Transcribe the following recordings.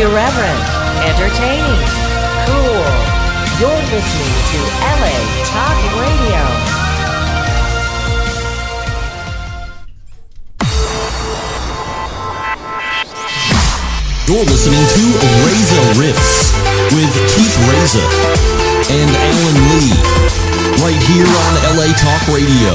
Irreverent, entertaining, cool. You're listening to LA Talk Radio. You're listening to Reza Riffs with Keith Reza and Alan Lee, right here on LA Talk Radio.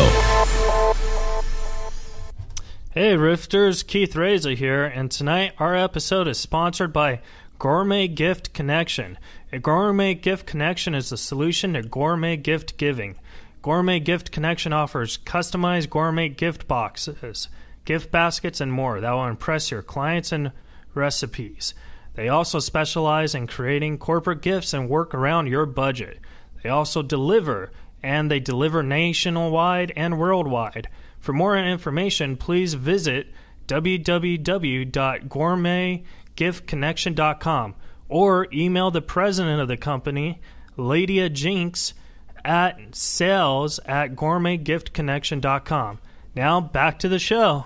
Hey Rifters, Keith Reza here, and tonight our episode is sponsored by Gourmet Gift Connection. A Gourmet Gift Connection is the solution to gourmet gift giving. Gourmet Gift Connection offers customized gourmet gift boxes, gift baskets, and more that will impress your clients and recipes. They also specialize in creating corporate gifts and work around your budget. They also deliver, and they deliver nationwide and worldwide. For more information, please visit www.gourmetgiftconnection.com or email the president of the company, Lydia Jinx, at sales@gourmetgiftconnection.com. Now, back to the show.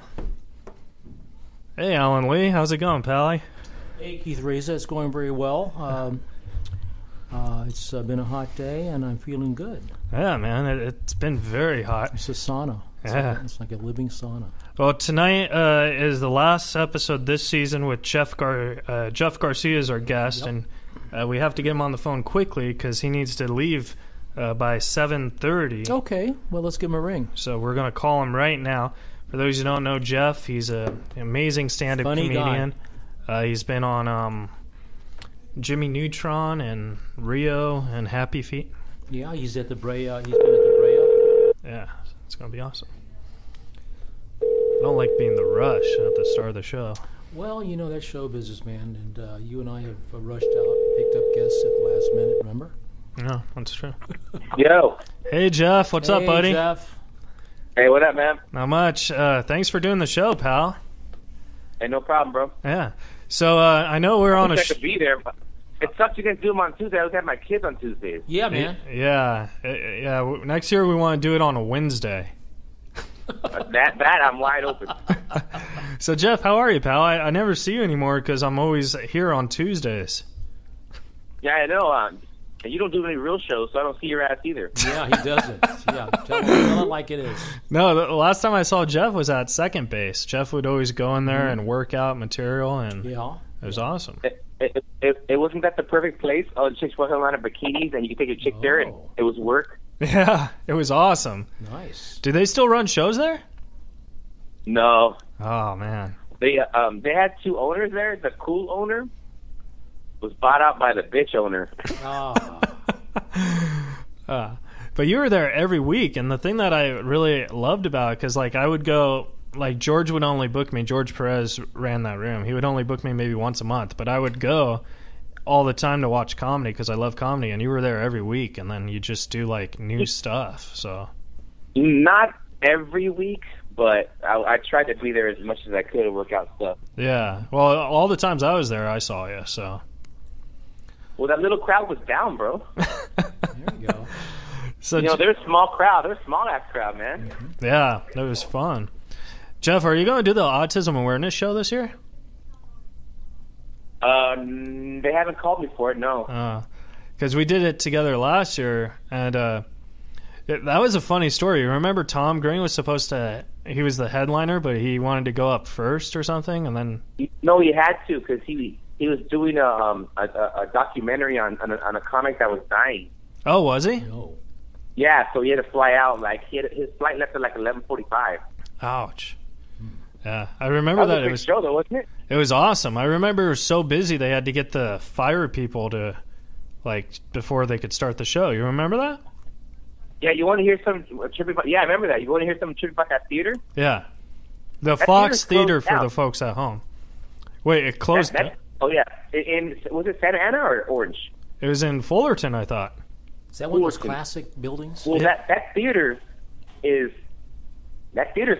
Hey, Alan Lee, how's it going, Pally? Hey, Keith Reza, it's going very well. It's been a hot day, and I'm feeling good. Yeah, man, it's been very hot. It's a sauna. It's like a living sauna. Well, tonight is the last episode this season with Jeff Garcia as our guest, Yep. and we have to get him on the phone quickly because he needs to leave by 7:30. Okay, well, let's give him a ring. So we're going to call him right now. For those who don't know Jeff, he's an amazing stand-up comedian. He's been on Jimmy Neutron and Rio and Happy Feet. Yeah, he's at the Brea. He's been at the Brea. Yeah, it's going to be awesome. I don't like being the rush at the start of the show. Well, you know, that's show business, man, and you and I have rushed out and picked up guests at the last minute, remember? No, that's true. Yo. Hey, Jeff. What's up, buddy? Hey, Jeff. Hey, what up, man? Not much. Thanks for doing the show, pal. Hey, no problem, bro. Yeah. So I know we're on I a... wish I could be there. But it sucks you didn't do them on Tuesday. I always have my kids on Tuesdays. Yeah, man. Yeah. Next year we want to do it on a Wednesday. that I'm wide open. So, Jeff, how are you, pal? I never see you anymore because I'm always here on Tuesdays. Yeah, I know. And you don't do any real shows, so I don't see your ass either. Yeah, he doesn't. Yeah, tell it like it is. No, the last time I saw Jeff was at second base. Jeff would always go in there and work out material, and it was awesome. It wasn't that the perfect place? All the chicks walking around in bikinis, and you could take a chick there, and it was work. Yeah, it was awesome. Nice. Do they still run shows there? No. Oh, man. They had two owners there. The cool owner was bought out by the bitch owner. But you were there every week, and the thing that I really loved about it, because I would go, George would only book me. George Perez ran that room. He would only book me maybe once a month, but I would go all the time to watch comedy because I love comedy, and you were there every week, and then you just do new stuff. So not every week, but I tried to be there as much as I could to work out stuff. Yeah, well, all the times I was there, I saw you. So, well, that little crowd was down, bro. There you go. So they're a small crowd. They're a small ass crowd, man. Yeah, it was fun. Jeff, are you going to do the autism awareness show this year? They haven't called me for it, no. Because we did it together last year, and that was a funny story. You remember Tom Green was supposed to... He was the headliner, but he wanted to go up first or something, and then... No, he had to, because he was doing a documentary on a comic that was dying. Oh, was he? No. Yeah, so he had to fly out. His flight left at 11:45. Ouch. Yeah, I remember that. It was a great show, though, wasn't it? It was awesome. I remember it was so busy they had to get the fire people to, before they could start the show. You remember that? Yeah, you want to hear some trivia? Yeah, I remember that. You want to hear some trivia about that theater? Yeah. The that Fox Theater for down. the folks at home. Wait, it closed down? Oh, yeah. Was it Santa Ana or Orange? It was in Fullerton, I thought. Is that one of those classic buildings? Well, that theater is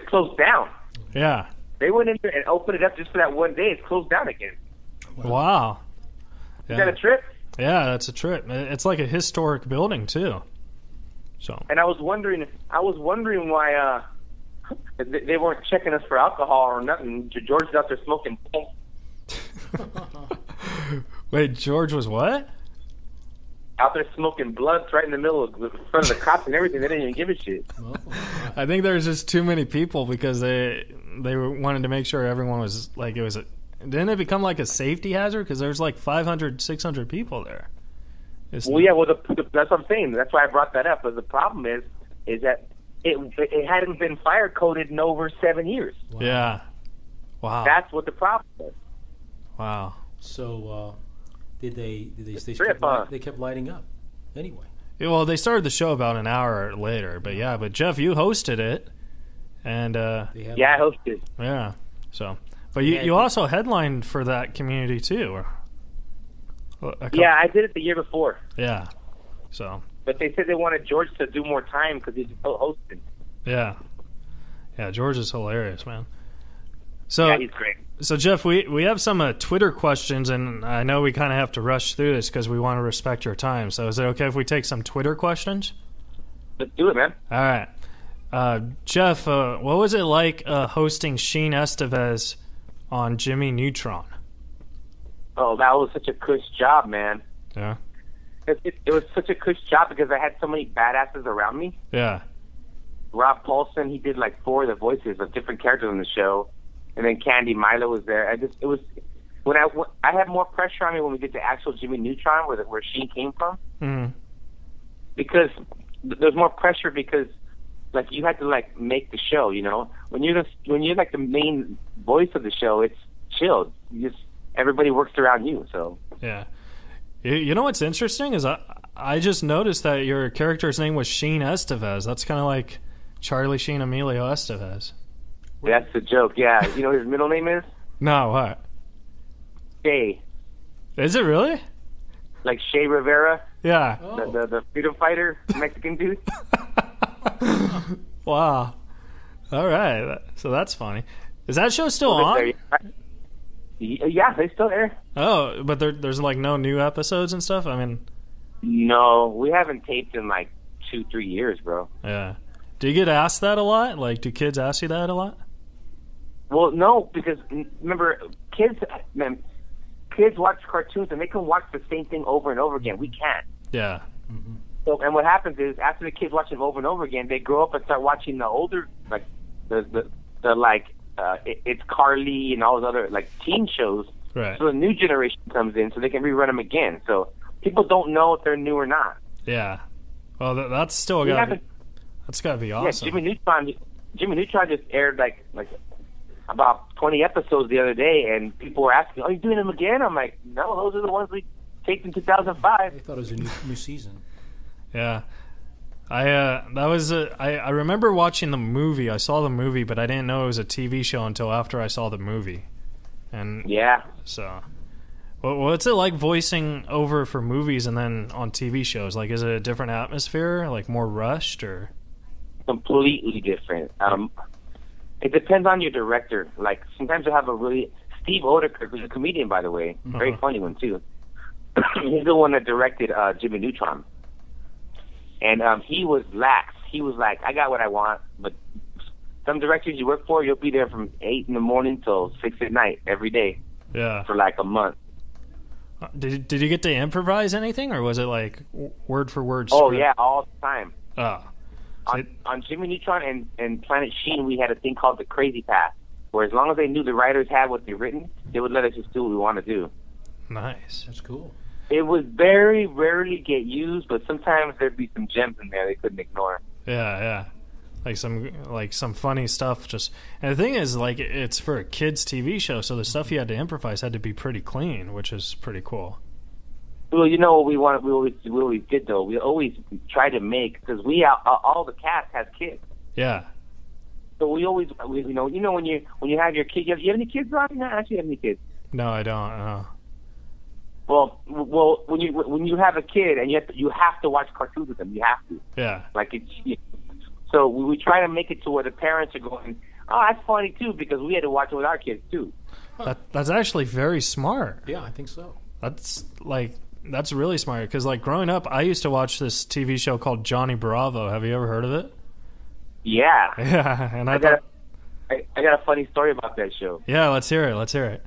closed down. Yeah. They went in there and opened it up just for that one day. It's closed down again. Wow. Is that a trip? Yeah, that's a trip. It's like a historic building too. So. And I was wondering why they weren't checking us for alcohol or nothing. George's out there smoking. Wait, George was what? Out there smoking blunts right in the middle of in front of the cops and everything. They didn't even give a shit. I think there was just too many people because they wanted to make sure everyone was like it was. Didn't it become like a safety hazard because there's like 500, 600 people there? That's what I'm saying. That's why I brought that up. But the problem is that it hadn't been fire coded in over 7 years. Wow. Yeah. Wow. That's what the problem is. Wow. So, they kept lighting up anyway. Yeah, well, they started the show about an hour later, but yeah. But Jeff, you hosted it, and I hosted. Yeah. So, but you also headlined for that community too. Yeah, I did it the year before. Yeah. So. But they said they wanted George to do more time because he's still hosting. Yeah. Yeah, George is hilarious, man. So, yeah, he's great. So, Jeff, we have some Twitter questions, and I know we kind of have to rush through this because we want to respect your time. So is it okay if we take some Twitter questions? Let's do it, man. All right. Jeff, what was it like hosting Sheen Estevez on Jimmy Neutron? Oh, that was such a cush job, man. Yeah. It was such a cush job because I had so many badasses around me. Yeah. Rob Paulson, he did like 4 of the voices of different characters on the show. And then Candy Milo was there. I had more pressure on me when we did the actual Jimmy Neutron, where Sheen came from, because there's more pressure because like you had to like make the show. You know, when you're like the main voice of the show, it's chilled. Everybody works around you. So yeah, you know what's interesting is I just noticed that your character's name was Sheen Estevez. That's kind of like Charlie Sheen Emilio Estevez. That's the joke, yeah. You know what his middle name is? No, what? Shay. Is it really? Like Shay Rivera? Yeah. Oh. The freedom fighter, Mexican dude? Wow. All right. So that's funny. Is that show still on? Yeah, they're still there. Oh, but there's like no new episodes and stuff? I mean... No, we haven't taped in like 2-3 years, bro. Yeah. Do you get asked that a lot? Like, do kids ask you that a lot? Well, no, because remember, kids watch cartoons and they can watch the same thing over and over again. We can't. Yeah. Mm-hmm. So, and what happens is after the kids watch them over and over again, they grow up and start watching the older, like it's Carly and all those other like teen shows. Right. So the new generation comes in, so they can rerun them again. So people don't know if they're new or not. Yeah. Well, that's still that's got to be awesome. Yeah, Jimmy Neutron just aired like about 20 episodes the other day, and people were asking, "Are you doing them again?" I'm like, "No, those are the ones we taped in 2005." I thought it was a new season. Yeah, I remember watching the movie. I saw the movie, but I didn't know it was a TV show until after I saw the movie. And yeah, so what's it like voicing over for movies and then on TV shows? Like, is it a different atmosphere? Like more rushed or? Completely different. It depends on your director. Like sometimes you have Steve Odekirk, who's a comedian, by the way, very funny one too. He's the one that directed Jimmy Neutron, and he was lax. He was like, "I got what I want," but some directors you work for, you'll be there from 8 in the morning till 6 at night every day. Yeah, for like a month. Did you get to improvise anything, or was it like word for word? Oh yeah, all the time. Oh. On Jimmy Neutron and Planet Sheen, we had a thing called the Crazy Pass, where as long as they knew the writers had what they'd written, they would let us just do what we want to do. Nice. That's cool. It would very rarely get used, but sometimes there'd be some gems in there they couldn't ignore. Yeah. Like some funny stuff. And the thing is, like, it's for a kids' TV show, so the stuff you had to improvise had to be pretty clean, which is pretty cool. Well, you know what we always did though. We always try to make, because all the cast has kids. Yeah. So we you know when you have your kid, you have any kids, Rob? No, actually, have any kids? No, I don't. No. Well, when you have a kid and you have to watch cartoons with them, you have to. Yeah. Like it's. So we try to make it to where the parents are going, "Oh, that's funny too," because we had to watch it with our kids too. That's actually very smart. Yeah, I think so. That's really smart, because like growing up, I used to watch this TV show called Johnny Bravo. Have you ever heard of it? Yeah. Yeah, and I got a funny story about that show. Yeah, let's hear it.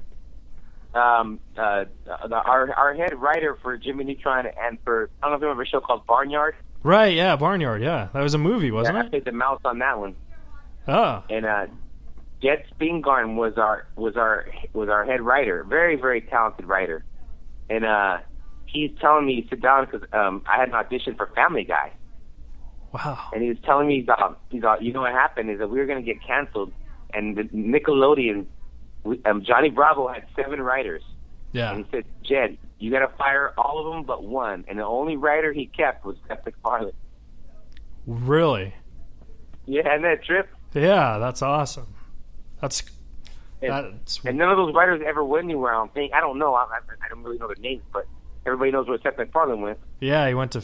our head writer for Jimmy Neutron and for, I don't know if you remember a show called Barnyard. Right, yeah, Barnyard, yeah. That was a movie, wasn't I it? played the mouse on that one. Oh. And Jed Spingarn was our head writer, very, very talented writer. And he's telling me to sit down because I had an audition for Family Guy. Wow. And he was telling me, you know what happened is that we were going to get canceled, and the Nickelodeon, Johnny Bravo had 7 writers. Yeah. And he said, Jed, you got to fire all of them but one. And the only writer he kept was Seth MacFarlane. Really? Yeah, and that trip. Yeah, that's awesome. That's and none of those writers ever went anywhere. I don't know. I don't really know their names, but everybody knows where Seth MacFarlane went. Yeah, he went to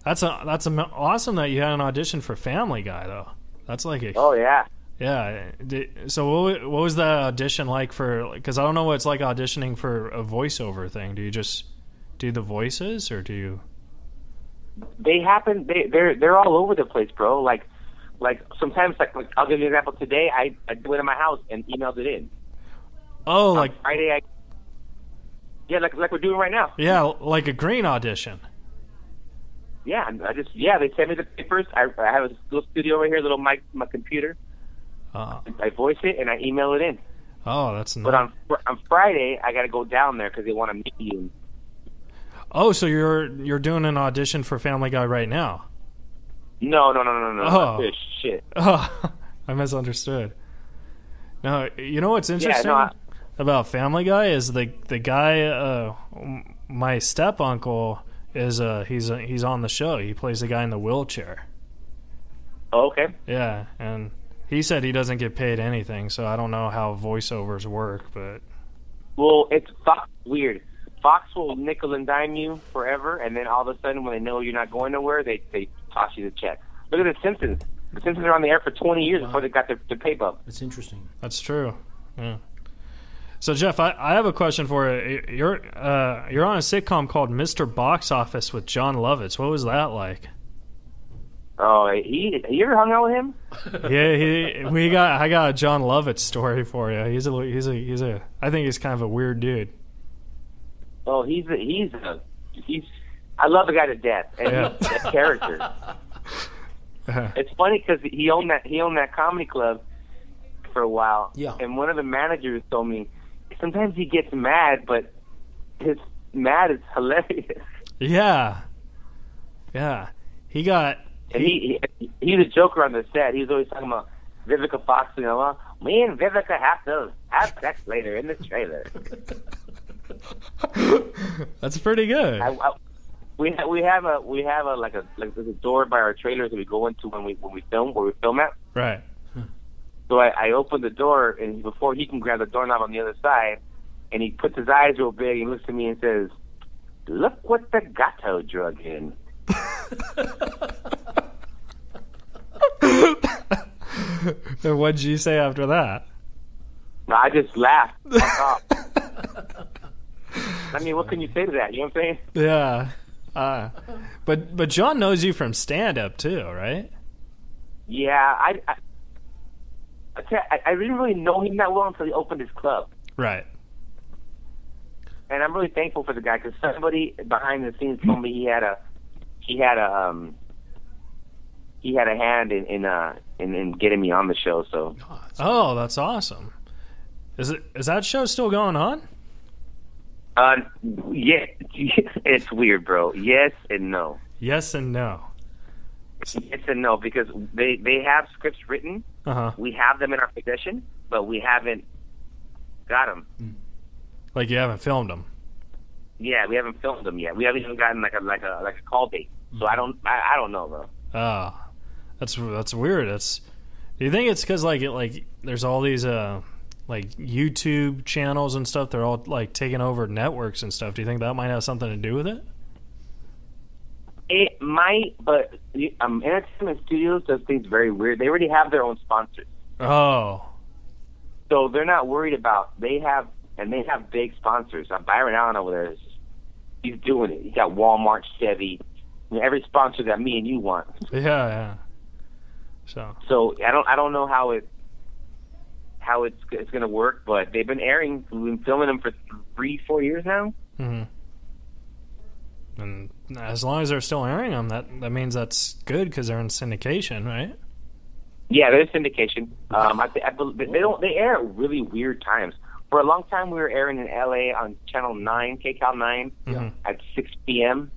That's awesome that you had an audition for Family Guy though. That's like a oh yeah. Yeah. So what was that audition like for? Because I don't know what it's like auditioning for a voiceover thing. Do you just do the voices, or do you? They happen. They're all over the place, bro. Like sometimes, like I'll give you an example. Today, I went to my house and emailed it in. Oh, on like Friday. Like we're doing right now. Yeah, like a green audition. Yeah, they sent me the papers. I have a little studio over here, little my computer. I voice it and I email it in. Oh, that's nice. But on Friday, I got to go down there because they want to meet you. Oh, so you're doing an audition for Family Guy right now? No. Oh. This shit. Oh, I misunderstood. No, you know what's interesting about Family Guy is the guy, my step uncle is he's on the show. He plays the guy in the wheelchair. Oh, okay. Yeah, and he said he doesn't get paid anything, so I don't know how voiceovers work, but well, it's weird. Fox will nickel and dime you forever, and then all of a sudden, when they know you're not going nowhere, they toss you the check. Look at The Simpsons. The Simpsons are on the air for 20 years before they got their pay bump. That's interesting. That's true. Yeah. So Jeff, I have a question for you. You're on a sitcom called Mr. Box Office with Jon Lovitz. What was that like? Oh, you ever hung out with him? Yeah, I got a Jon Lovitz story for you. He's a I think he's kind of a weird dude. Oh, he's I love the guy to death, and he's a character. It's funny because he owned that comedy club for a while. Yeah. And one of the managers told me sometimes he gets mad, but his mad is hilarious. Yeah. Yeah. He's a joker on the set. He was always talking about Vivica Fox, me and Vivica have to have sex later in the trailer. That's pretty good. We have a door by our trailers that we go into when we film at. Right. So I open the door, and before he can grab the doorknob on the other side, and he puts his eyes real big and looks at me and says, "Look what the gato drug in." And what'd you say after that? No, I just laughed. I mean, what can you say to that? You know what I'm saying? Yeah. But Jon knows you from stand-up too, right? Yeah, I didn't really know him that well until he opened his club. Right. And I'm really thankful for the guy because somebody behind the scenes told me he had a hand in getting me on the show. So. Oh, that's awesome. Is that show still going on? Yeah, it's weird, bro. Yes and no. Yes and no. Yes and no, because they have scripts written. Uh-huh. We have them in our possession, but we haven't got them. Like you haven't filmed them. Yeah, we haven't filmed them yet. We haven't even gotten like a call date. So I don't know, bro. Oh, that's weird. Do you think it's because like there's all these like YouTube channels and stuff? They're all like taking over networks and stuff. Do you think that might have something to do with it? It might, but Entertainment Studios does things very weird. They already have their own sponsors. Oh. So they're not worried about. They have big sponsors. Byron Allen over there, he's doing it. He got Walmart, Chevy, every sponsor that me and you want. Yeah. So I don't know how how it's going to work, but they've been airing. We've been filming them for 3-4 years now. Mm-hmm. And as long as they're still airing them, that means that's good because they're in syndication, right? Yeah, there's syndication. They air at really weird times. For a long time, we were airing in LA on Channel 9, KCAL 9, at 6 p.m.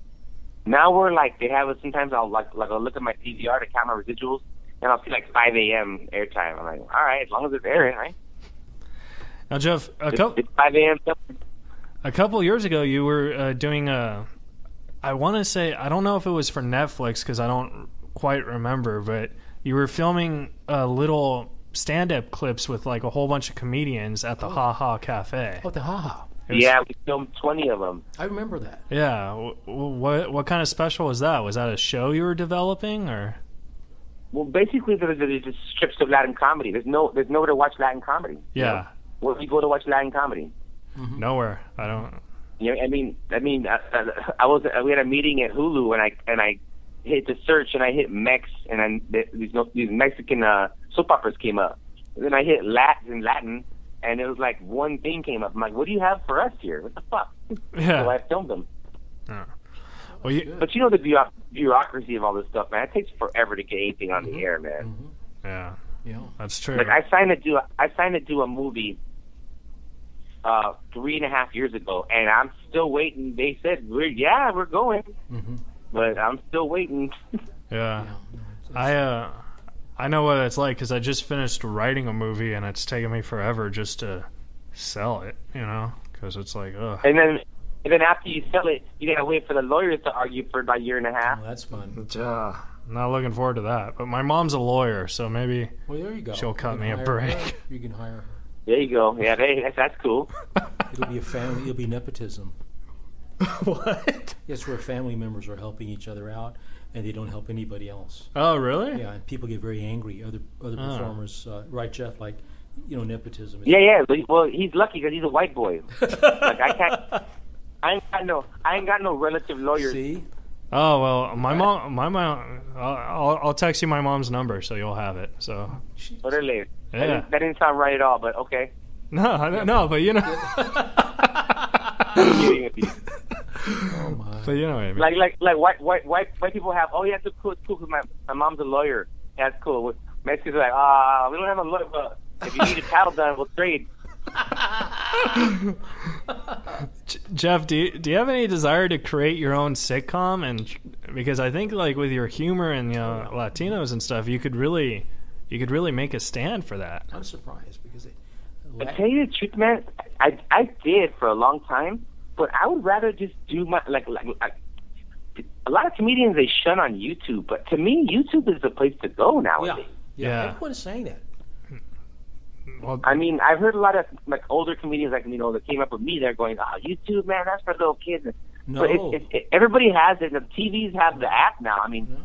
Now we're like, they have us, sometimes I'll I'll look at my DVR to count my residuals, and I'll see like 5 a.m. airtime. I'm like, all right, as long as it's airing, right? Now, Jeff, it's 5 a.m. A couple years ago, you were doing I want to say, I don't know if it was for Netflix because I don't quite remember, but you were filming little stand-up clips with like a whole bunch of comedians at the Ha Ha Cafe. Oh, the Ha Ha. Yeah, we filmed 20 of them. I remember that. Yeah. What kind of special was that? Was that a show you were developing, or? Well, basically, there's just strips of Latin comedy. There's nowhere to watch Latin comedy. Yeah. You know? Where do you go to watch Latin comedy? Mm-hmm. Nowhere. I don't. Yeah, we had a meeting at Hulu, and I hit the search, and I hit Mex, and these Mexican soap operas came up. And then I hit Latin, and it was like one thing came up. I'm like, what do you have for us here? What the fuck? Yeah. So I filmed them. Oh. Well, but you know the bureaucracy of all this stuff, man. It takes forever to get anything on the air, man. Mm-hmm. Yeah, that's true. Like I signed to do a movie 3.5 years ago, and I'm still waiting. They said we're going, but I'm still waiting. Yeah, I know what it's like because I just finished writing a movie, and it's taken me forever just to sell it. You know, because it's like, ugh. And then after you sell it, you gotta wait for the lawyers to argue for about a year and a half. Oh, that's fun. I'm not looking forward to that. But my mom's a lawyer, so maybe there you go. She'll cut me a break. You can hire her. There you go. Yeah, that's cool. It'll be a family. It'll be nepotism. What? Yes, where family members are helping each other out, and they don't help anybody else. Oh, really? Yeah, and people get very angry. Other performers, right, Jeff? Like, nepotism. Yeah. Well, he's lucky because he's a white boy. Like I can't. I ain't got no relative lawyers. See? Oh well, my mom. I'll text you my mom's number so you'll have it. So. Orale. Yeah. That didn't sound right at all, but okay. No, but you know. Oh my. But you know what I mean. Like white people have. Oh yeah, it's cool. It's cool because my mom's a lawyer. That's cool. Mexicans are like, we don't have a lawyer, but if you need a title done, we'll trade. Jeff, do you have any desire to create your own sitcom? And because I think like with your humor and Latinos and stuff, you could really make a stand for that. I'm surprised because to tell you the truth, man, I did for a long time, but I would rather just do my like a lot of comedians they shun on YouTube, but to me, YouTube is the place to go nowadays. Yeah. Everyone is saying that. Well, I mean, I've heard a lot of like older comedians, like that came up with me. They're going, "Oh, YouTube, man, that's for little kids." No, but everybody has it. The TVs have the app now. I mean,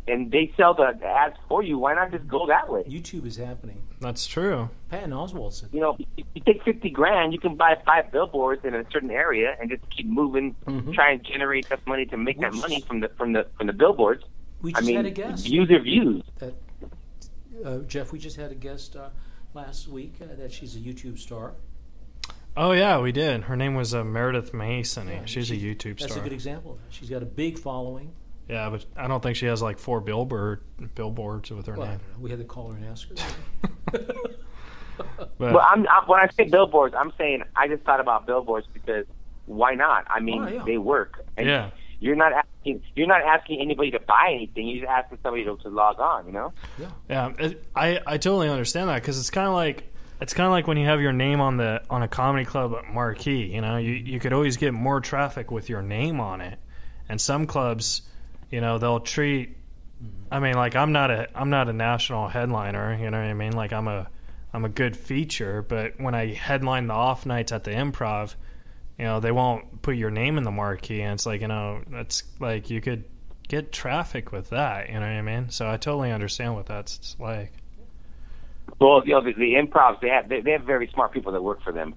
and they sell the ads for you. Why not just go that way? YouTube is happening. That's true. Patton Oswalt said, you take $50,000, you can buy 5 billboards in a certain area and just keep moving, try and generate enough money to make that money from the billboards. We just had a guest. User views. Jeff, we just had a guest last week that she's a YouTube star. Oh yeah, we did. Her name was Meredith Mason. Yeah, she's a YouTube star. That's a good example of that. She's got a big following. Yeah, but I don't think she has like 4 billboards with her name. I don't know. We had to call her and ask her. But when I say billboards, I'm saying I just thought about billboards because why not? I mean, they work. And you're not asking anybody to buy anything. You're just asking somebody to log on. Yeah. I totally understand that because it's kind of like when you have your name on a comedy club marquee. You could always get more traffic with your name on it, and some clubs, they'll treat. I mean, like I'm not a national headliner. You know what I mean? Like I'm a good feature, but when I headline the off nights at the Improv, they won't put your name in the marquee, and it's like, that's like you could get traffic with that, you know what I mean? So I totally understand what that's like. Well, the Improvs, they have very smart people that work for them.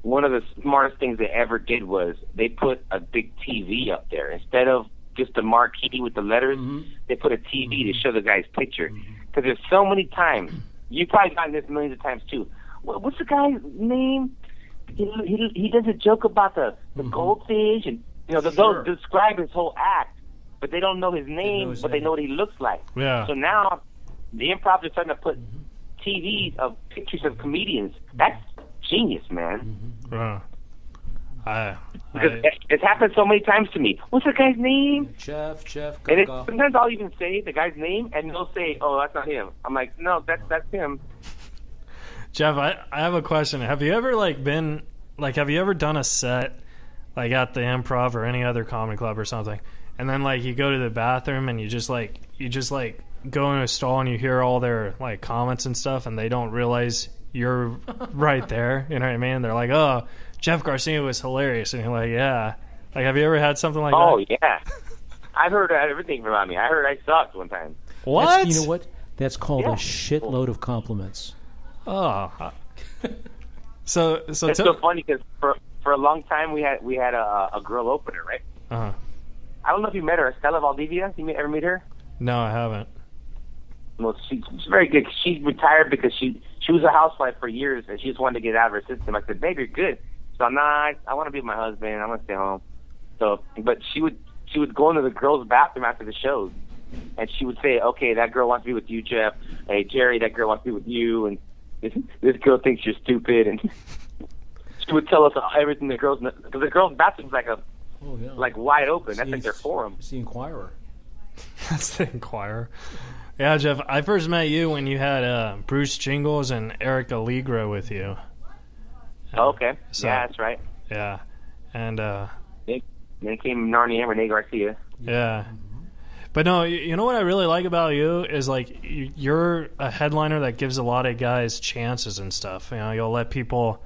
One of the smartest things they ever did was they put a big TV up there. Instead of just a marquee with the letters, they put a TV to show the guy's picture. Because there's so many times You've probably gotten this millions of times too. What's the guy's name? He does a joke about the goldfish, and they'll describe his whole act, but they don't know his name, but they know what he looks like. Yeah. So now the improv is starting to put TVs of pictures of comedians. That's genius, man. Because it's happened so many times to me. What's the guy's name? Jeff. And sometimes I'll even say the guy's name, and they'll say, "Oh, that's not him." I'm like, "No, that's him." Jeff, I have a question. Have you ever have you ever done a set like at the Improv or any other comedy club or something, and then like you go to the bathroom and you just go in a stall and you hear all their like comments and stuff, and they don't realize you're right there. You know what I mean? They're like, "Oh, Jeff Garcia was hilarious," and you're like, "Yeah." Like, have you ever had something like that? Oh yeah, I've heard everything from me. I heard I sucked one time. What? You know what? That's called a shitload of compliments. Oh. So it's so funny because for a long time we had a girl opener, right? Uh-huh. I don't know if you met her, Estella Valdivia. You ever meet her? No, I haven't. Well, she's very good. She retired because she was a housewife for years, and she just wanted to get out of her system. I said, "Babe, you're good." So I'm not. I want to be with my husband. I want to stay home. So, but she would go into the girls' bathroom after the shows, and she would say, "Okay, that girl wants to be with you, Jeff. Hey, Jerry, that girl wants to be with you, and this girl thinks you're stupid." And she would tell us everything the girls, because the girls' bathroom's like wide open. That's like their forum. It's the Inquirer. That's the Inquirer. Yeah, Jeff, I first met you when you had Bruce Jingles and Eric Allegro with you. Okay. Yeah, that's right. Yeah. And then came Narnia and Renee Garcia. Yeah. But no, you know what I really like about you is like you're a headliner that gives a lot of guys chances and stuff. You know, you'll let people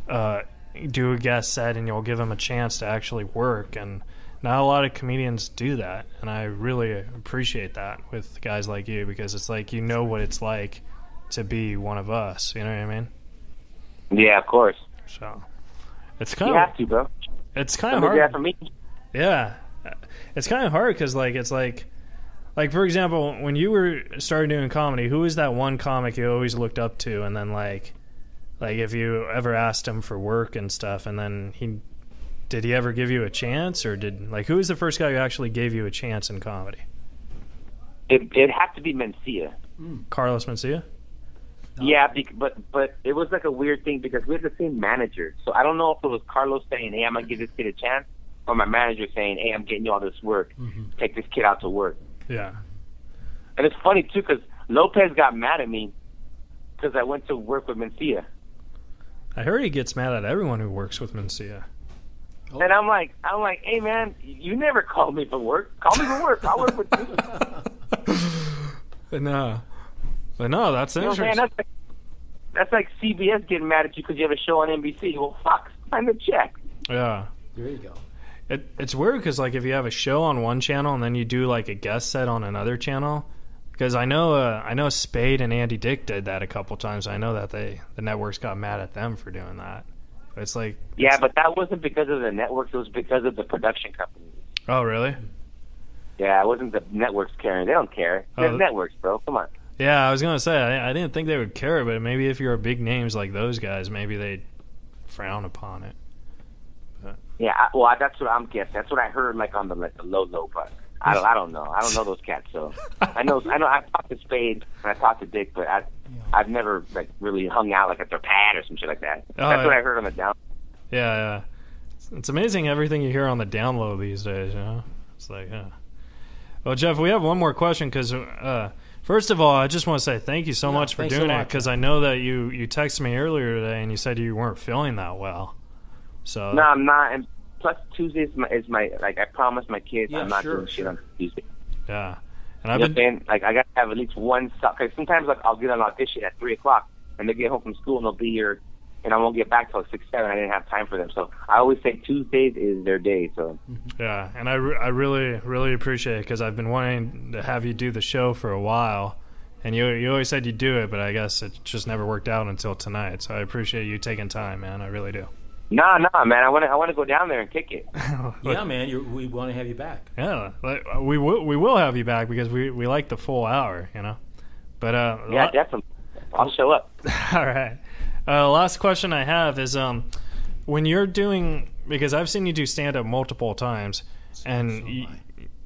do a guest set and you'll give them a chance to actually work, and not a lot of comedians do that, and I really appreciate that with guys like you, because it's like you know what it's like to be one of us. You know what I mean? Yeah, of course. So it's kind you have to, bro. It's kind of hard. Yeah, for me. Yeah, it's kind of hard because it's like for example, when you were started doing comedy, who was that one comic you always looked up to, and then like if you ever asked him for work and stuff, and then did he ever give you a chance, or who was the first guy who actually gave you a chance in comedy? It'd have to be Mencia. Carlos Mencia? Yeah, but it was like a weird thing because we had the same manager. So I don't know if it was Carlos saying, "Hey, I'm going to give this kid a chance," or my manager saying, "Hey, I'm getting you all this work. Take this kid out to work." Yeah. And it's funny, too, because Lopez got mad at me because I went to work with Mencia. I heard he gets mad at everyone who works with Mencia. Oh. And I'm like, "Hey, man, you never called me for work. Call me for work. I'll work with you." But no, that's interesting. Man, that's like CBS getting mad at you because you have a show on NBC. Well, fuck, sign the check. Yeah. There you go. It's weird because if you have a show on one channel and then you do a guest set on another channel, because I know Spade and Andy Dick did that a couple times. I know that the networks got mad at them for doing that. It's like but that wasn't because of the networks. It was because of the production company. Oh, really? Yeah, it wasn't the networks caring. They don't care. They're networks, bro. Come on. Yeah, I was gonna say I didn't think they would care, but maybe if you're big names like those guys, maybe they'd frown upon it. But. Yeah, that's what I'm guessing. That's what I heard, on the low, but I don't know. I don't know those cats, so I know. I talked to Spade and I talked to Dick, but I've never really hung out at their pad or some shit like that. That's what I heard on the down. Yeah. It's amazing everything you hear on the down low these days. You know, it's like, yeah. Well, Jeff, we have one more question because. First of all, I just want to say thank you so much for doing it, because I know that you texted me earlier today and you said you weren't feeling that well. So no, I'm not. And plus, Tuesday is my I promised my kids I'm not doing shit on Tuesday. Yeah, and I've been saying I got to have at least one. Because sometimes I'll get an audition at 3:00 and they get home from school and they'll be here, and I won't get back till 6, 7. I didn't have time for them, so I always say Tuesdays is their day. So yeah, and I really appreciate it, because I've been wanting to have you do the show for a while, and you always said you'd do it, but I guess it just never worked out until tonight. So I appreciate you taking time, man. I really do. Nah, man. I want to go down there and kick it. Yeah, man. We want to have you back. Yeah, we will have you back because we like the full hour, you know. But yeah, definitely. I'll show up. All right. Last question I have is when you're doing, because I've seen you do stand-up multiple times, and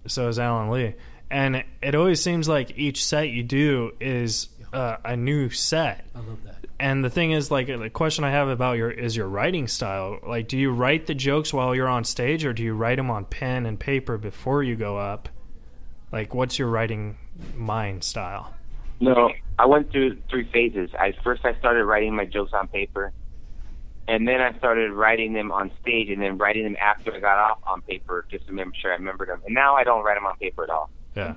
so has Alan Lee, and it always seems like each set you do is a new set. I love that. And the thing is, like, the question I have about your writing style. Like, do you write the jokes while you're on stage, or do you write them on pen and paper before you go up? Like, what's your writing mind style? No, I went through 3 phases. First I started writing my jokes on paper, and then I started writing them on stage, and then writing them after I got off on paper just to make sure I remembered them. And now I don't write them on paper at all. Yeah.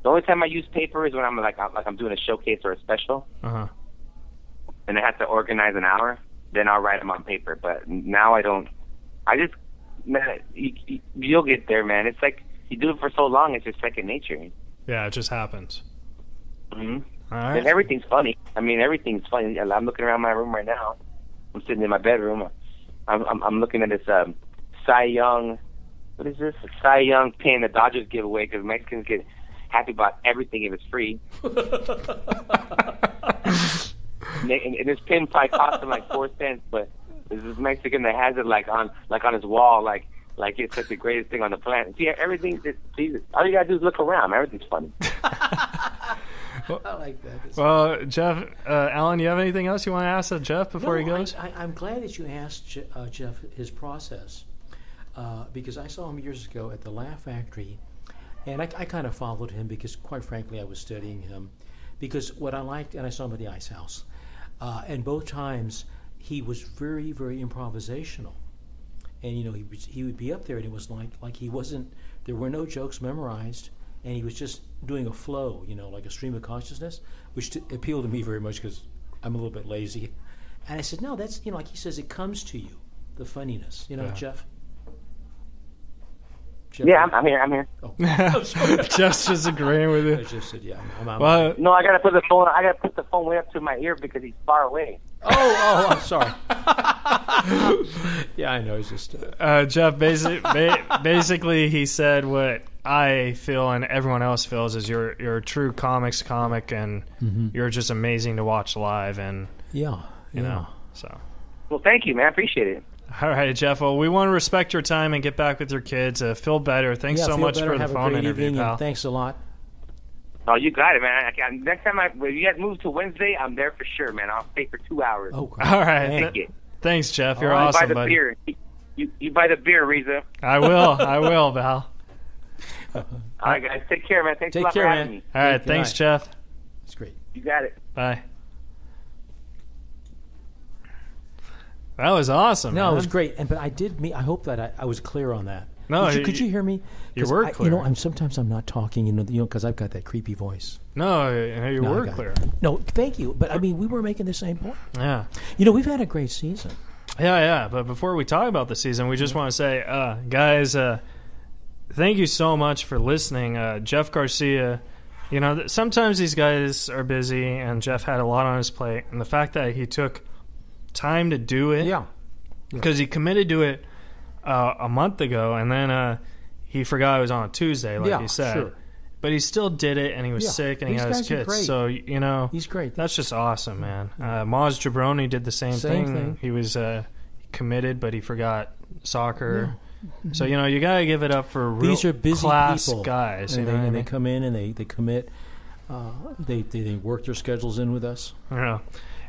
The only time I use paper is when I'm I'm doing a showcase or a special, and I have to organize an hour. Then I'll write them on paper. But now I don't. I just, man, you'll get there, man. It's like you do it for so long, it's just second nature. Yeah, it just happens. Mm-hmm. All right. And everything's funny. I mean, everything's funny. I'm looking around my room right now. I'm sitting in my bedroom. I'm looking at this Cy Young. What is this? A Cy Young pin the Dodgers give away because Mexicans get happy about everything if it's free. and this pin probably cost him like 4 cents, but there's this Mexican that has it on his wall, like it's like the greatest thing on the planet. See, everything. All you gotta do is look around. Everything's funny. I like that. Well, Jeff, Alan, you have anything else you want to ask Jeff before he goes? I'm glad that you asked Jeff his process because I saw him years ago at the Laugh Factory, and I kind of followed him because, quite frankly, I was studying him. Because what I liked, and I saw him at the Ice House, and both times he was very, very improvisational. And he would be up there, and it was like he wasn't. There were no jokes memorized, and he was just doing a flow, like a stream of consciousness, which appealed to me very much because I'm a little bit lazy. And I said, no, that's like he says, it comes to you, the funniness, Jeff. Yeah, I'm here. Oh. Jeff's just agreeing with you. I just said, yeah. I'm well, no, I gotta put the phone. I gotta put the phone way up to my ear because he's far away. Oh, I'm sorry. Yeah, I know. It's just Jeff. Basically, he said what I feel and everyone else feels is you're a true comic, and you're just amazing to watch live, and you know. So. Well, thank you, man. I appreciate it. All right, Jeff. Well, we want to respect your time and get back with your kids. Feel better. Thanks so much for the phone interview, pal. Thanks a lot. Oh, you got it, man. Next time when you guys move to Wednesday, I'm there for sure, man. I'll stay for 2 hours. Oh, all right. Thanks, Jeff. You're awesome, buddy. Beer. You buy the beer, Reza. I will, Val. All right, guys. Take care, man. Thanks a lot for having me. All right. Thanks, Jeff. That's great. You got it. Bye. That was awesome. No, man. it was great. But I hope that I was clear on that. No, could you hear me? You were clear. Sometimes I'm not talking, because I've got that creepy voice. No, you were clear. No, thank you. But we were making the same point. Yeah. We've had a great season. Yeah. But before we talk about the season, we just want to say, guys, thank you so much for listening. Jeff Garcia, sometimes these guys are busy, and Jeff had a lot on his plate, and the fact that he took time to do it, because he committed to it a month ago, and then he forgot it was on a Tuesday, like he said. Sure. But he still did it, and he was sick, and he had his kids. So he's great. That's just awesome, man. Maz Jobrani did the same thing. He was committed, but he forgot soccer. Yeah. So you gotta give it up for real These are busy class people. Guys. And they come in and they commit. They work their schedules in with us. Yeah.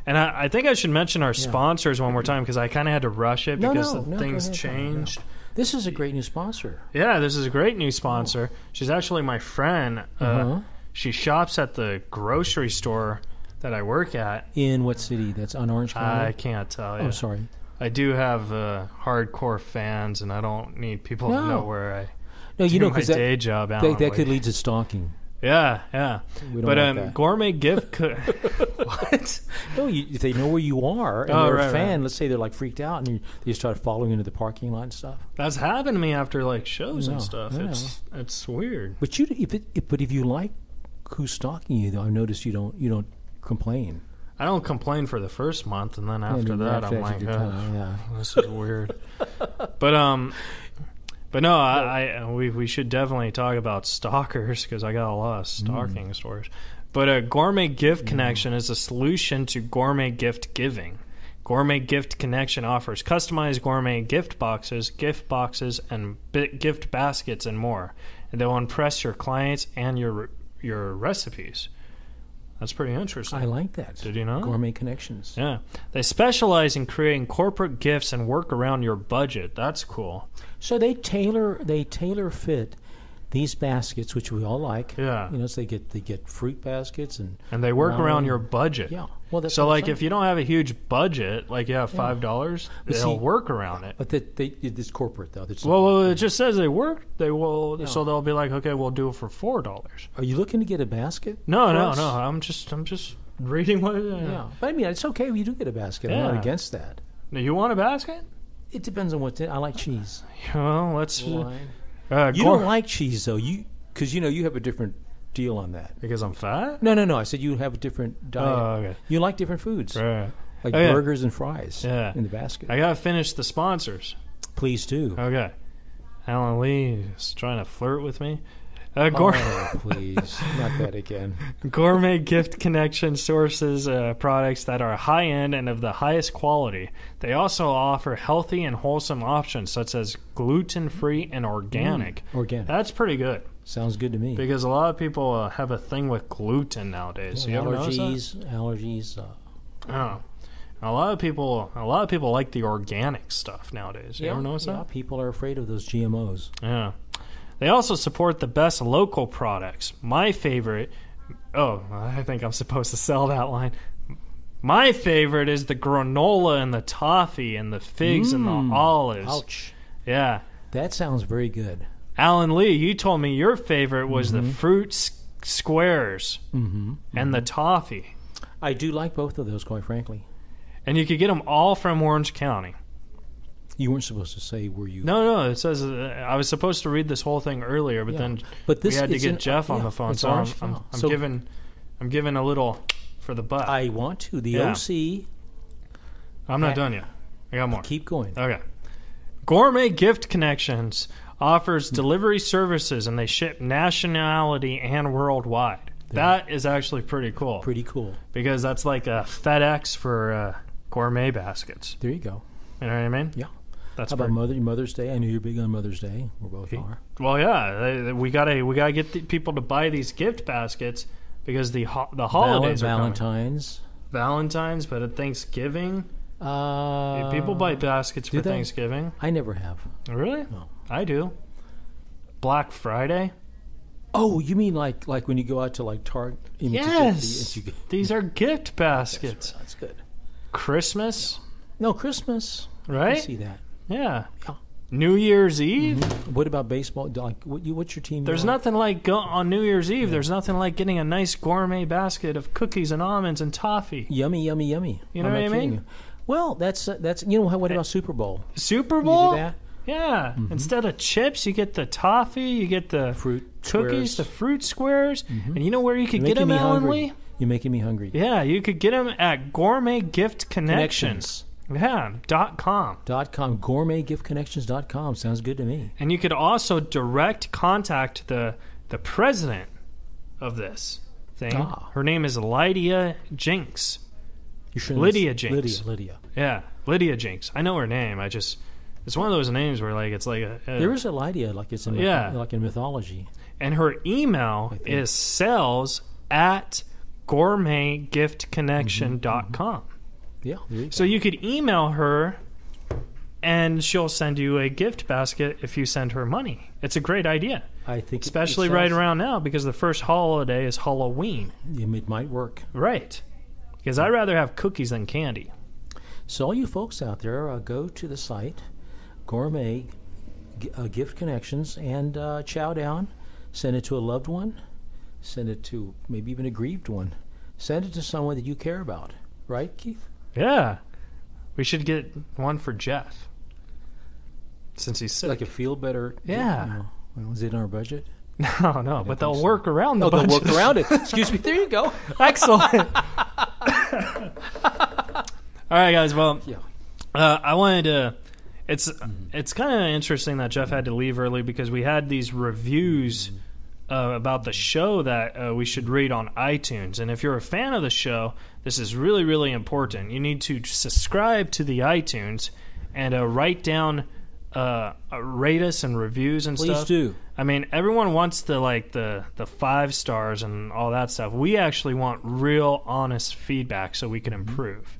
And I think I should mention our sponsors one more time because I kind of had to rush it because things changed. No. This is a great new sponsor. Yeah, this is a great new sponsor. She's actually my friend. She shops at the grocery store that I work at. In what city? That's on Orange County? I can't tell you. Oh, sorry. I do have hardcore fans, and I don't need people to know where I do my day job. That could lead to stalking. Yeah. But gourmet gift what? No, if they know where you are and they're a fan, let's say they're like freaked out and they start following into the parking lot and stuff. That's happened to me after like shows and stuff. Yeah. It's weird. But if you like who's stalking you, though, I noticed you don't complain. I don't complain for the first month, and then after that, I'm like, this is weird. But But no, we should definitely talk about stalkers because I got a lot of stalking stories. But a Gourmet Gift Connection is a solution to gourmet gift giving. Gourmet Gift Connection offers customized gourmet gift boxes, and gift baskets, and more. And they'll impress your clients and your recipes. That's pretty interesting. I like that. Did you know? Gourmet Connections. Yeah. They specialize in creating corporate gifts and work around your budget. That's cool. So they tailor fit these baskets, which we all like. Yeah. You know, so they get fruit baskets and they work around your budget. Yeah. Well, that's so what I'm like saying. if you don't have a huge budget, like you have $5, they'll work around it. But it's corporate though. Well, it just says they work. They will. Yeah. So they'll be like, okay, we'll do it for $4. Are you looking to get a basket? No. I'm just reading what. Yeah. But I mean, it's okay if you do get a basket. I'm not against that. You want a basket? It depends on what. I like cheese. Well, let's. You don't like cheese though, because you have a different deal on that. Because I'm fat? No. I said you have a different diet. Oh, okay. You like different foods, right? Like burgers and fries. In the basket. I gotta finish the sponsors. Please do. Okay. Alan Lee is trying to flirt with me. Please, not that again. Gourmet Gift Connection sources products that are high-end and of the highest quality. They also offer healthy and wholesome options such as gluten-free and organic. Organic. That's pretty good. Sounds good to me. Because a lot of people have a thing with gluten nowadays. You ever notice that? Allergies. A lot of people like the organic stuff nowadays. You ever notice that? People are afraid of those GMOs. Yeah. They also support the best local products. My favorite... Oh, I think I'm supposed to sell that line. My favorite is the granola and the toffee and the figs and the olives. Ouch. Yeah. That sounds very good. Alan Lee, you told me your favorite was the fruit squares and the toffee. I do like both of those, quite frankly. And you could get them all from Orange County. You weren't supposed to say were you. No. It says I was supposed to read this whole thing earlier, but then we had to get Jeff on the phone. So I'm giving a little for the butt. I want to. The OC. I'm not done yet. I got more. Keep going. Okay. Gourmet Gift Connections offers delivery services, and they ship nationality and worldwide. That is actually pretty cool. Pretty cool. Because that's like a FedEx for gourmet baskets. There you go. You know what I mean? Yeah. That's How about Mother's Day? I know you're big on Mother's Day. We both are. Well, yeah, we gotta get people to buy these gift baskets because the holidays are Valentine's. Valentine's, but at Thanksgiving, people buy baskets for Thanksgiving. I never have. Really? No. I do. Black Friday. Oh, you mean like when you go out to like Target? Yes. These are gift baskets. That's good. Christmas. No, Christmas. Right? I see that. Yeah. New Year's Eve. What about baseball? Like, what's your team? There's nothing like on New Year's Eve. There's nothing like getting a nice gourmet basket of cookies and almonds and toffee. Yummy, yummy, yummy. You know what I mean? Well, that's what about Super Bowl? Super Bowl? You do that? Yeah. Instead of chips, you get the toffee, you get the fruit cookies, squares. the fruit squares, and you know where you could get them, Alan Lee? You're making me hungry. Yeah, you could get them at Gourmet Gift Connections. Yeah, .com. GourmetGiftConnections.com. Sounds good to me. And you could also direct contact the president of this thing. Her name is Lydia Jinks. You sure Lydia Jinks. Lydia. Yeah, Lydia Jinks. I know her name. It's one of those names where like it's like a there is a Lydia, like it's in like in mythology. And her email is sales@gourmetgiftconnection.com. Yeah. So you could email her, and she'll send you a gift basket if you send her money. It's a great idea. I think, especially right around now because the first holiday is Halloween. It might work. Right. Because I'd rather have cookies than candy. So all you folks out there, go to the site, Gourmet Gift Connections, and chow down. Send it to a loved one. Send it to maybe even a grieved one. Send it to someone that you care about. Right, Keith? Yeah. We should get one for Jeff. Since he's sick. Like a feel better. Yeah. Is it in our budget? No, but they'll work around the budget. They'll work around it. Excuse me. There you go. Excellent. All right, guys. Well, I wanted to... It's kind of interesting that Jeff had to leave early because we had these reviews about the show that we should read on iTunes. And if you're a fan of the show, this is really, really important. You need to subscribe to the iTunes and write down rate us and reviews and stuff. Please do. I mean, everyone wants the 5 stars and all that stuff. We actually want real, honest feedback so we can improve.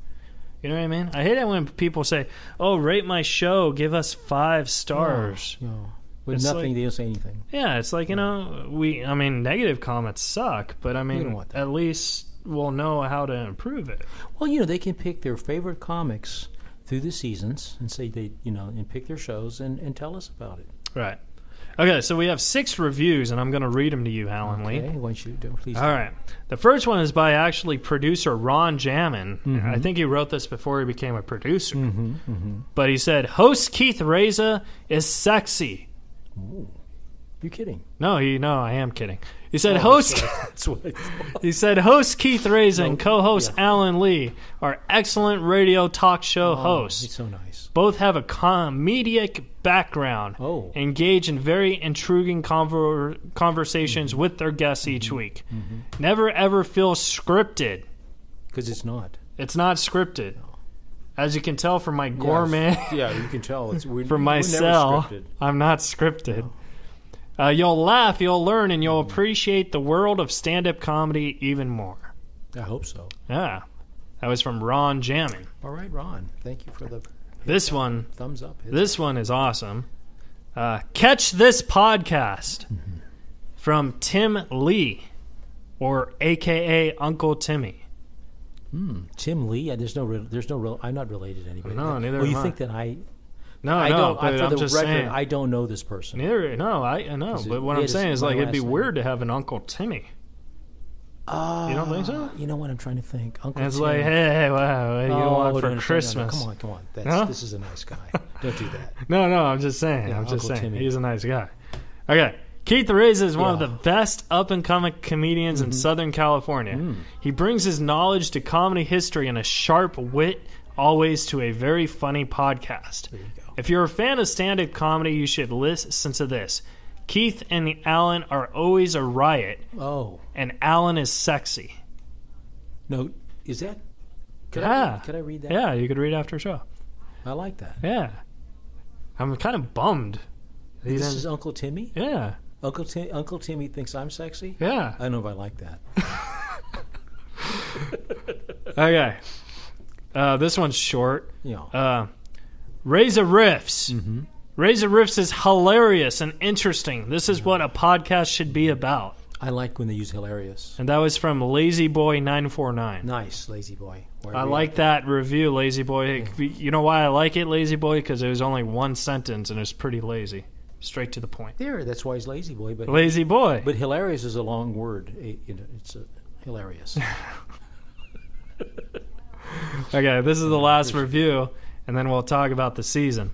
You know what I mean? I hate it when people say, "Oh, rate my show, give us 5 stars." No. With nothing, they don't say anything. Yeah, it's like, negative comments suck, but I mean, at least we'll know how to improve it. Well, they can pick their favorite comics through the seasons and say and pick their shows and tell us about it. Right. Okay, so we have 6 reviews, and I'm going to read them to you, Alan Lee. Okay, why don't you do it, please? All right. The first one is by actually producer Ron Jammin. I think he wrote this before he became a producer. But he said, host Keith Reza is sexy. Ooh. You kidding? No, I am kidding. He said host He said host Keith Reza and co-host Alan Lee are excellent radio talk show hosts. He's so nice. Both have a comedic background. Engage in very intriguing conversations with their guests each week. Never ever feel scripted. Because it's not. It's not scripted. No. As you can tell from my gourmet... Yeah, you can tell. From my cell, I'm not scripted. No. You'll laugh, you'll learn, and you'll appreciate the world of stand-up comedy even more. I hope so. Yeah. That was from Ron Jammin. All right, Ron. Thank you for the... Thumbs up. This one is awesome. Catch this podcast from Tim Lee, or AKA Uncle Timmy. Tim Lee? There's no real. I'm not related to anybody. No, neither. Well, you am think that I? No, but I'm just saying. I don't know this person. Neither. No, I know. But what I'm saying is, it'd be weird to have an Uncle Timmy. You don't think so? You know what I'm trying to think. Uncle it's Tim. like, hey, wow, what do you want for Christmas? No, come on. This is a nice guy. Don't do that. No, I'm just saying. Yeah, I'm just Uncle saying. Timmy. He's a nice guy. Okay. Keith Reza is one of the best up-and-coming comedians in Southern California. He brings his knowledge to comedy history and a sharp wit always to a very funny podcast. There you go. If you're a fan of stand-up comedy, you should listen to this. Keith and Alan are always a riot. Oh. And Alan is sexy. No, is that? Could I read that? Yeah, you could read after the show. I like that. Yeah. I'm kind of bummed. This is Uncle Timmy? Yeah. Uncle Timmy thinks I'm sexy? Yeah. I don't know if I like that. Okay. This one's short. Yeah. Reza Riffs. Reza Riffs is hilarious and interesting. This is what a podcast should be about. I like when they use hilarious. And that was from Lazy Boy 949. Nice, Lazy Boy. I like that review, Lazy Boy. Yeah. You know why I like it, Lazy Boy? Because it was only one sentence and it's pretty lazy. Straight to the point. That's why he's Lazy Boy. But Lazy Boy. But hilarious is a long word. It's hilarious. Okay, this is the last review, and then we'll talk about the season.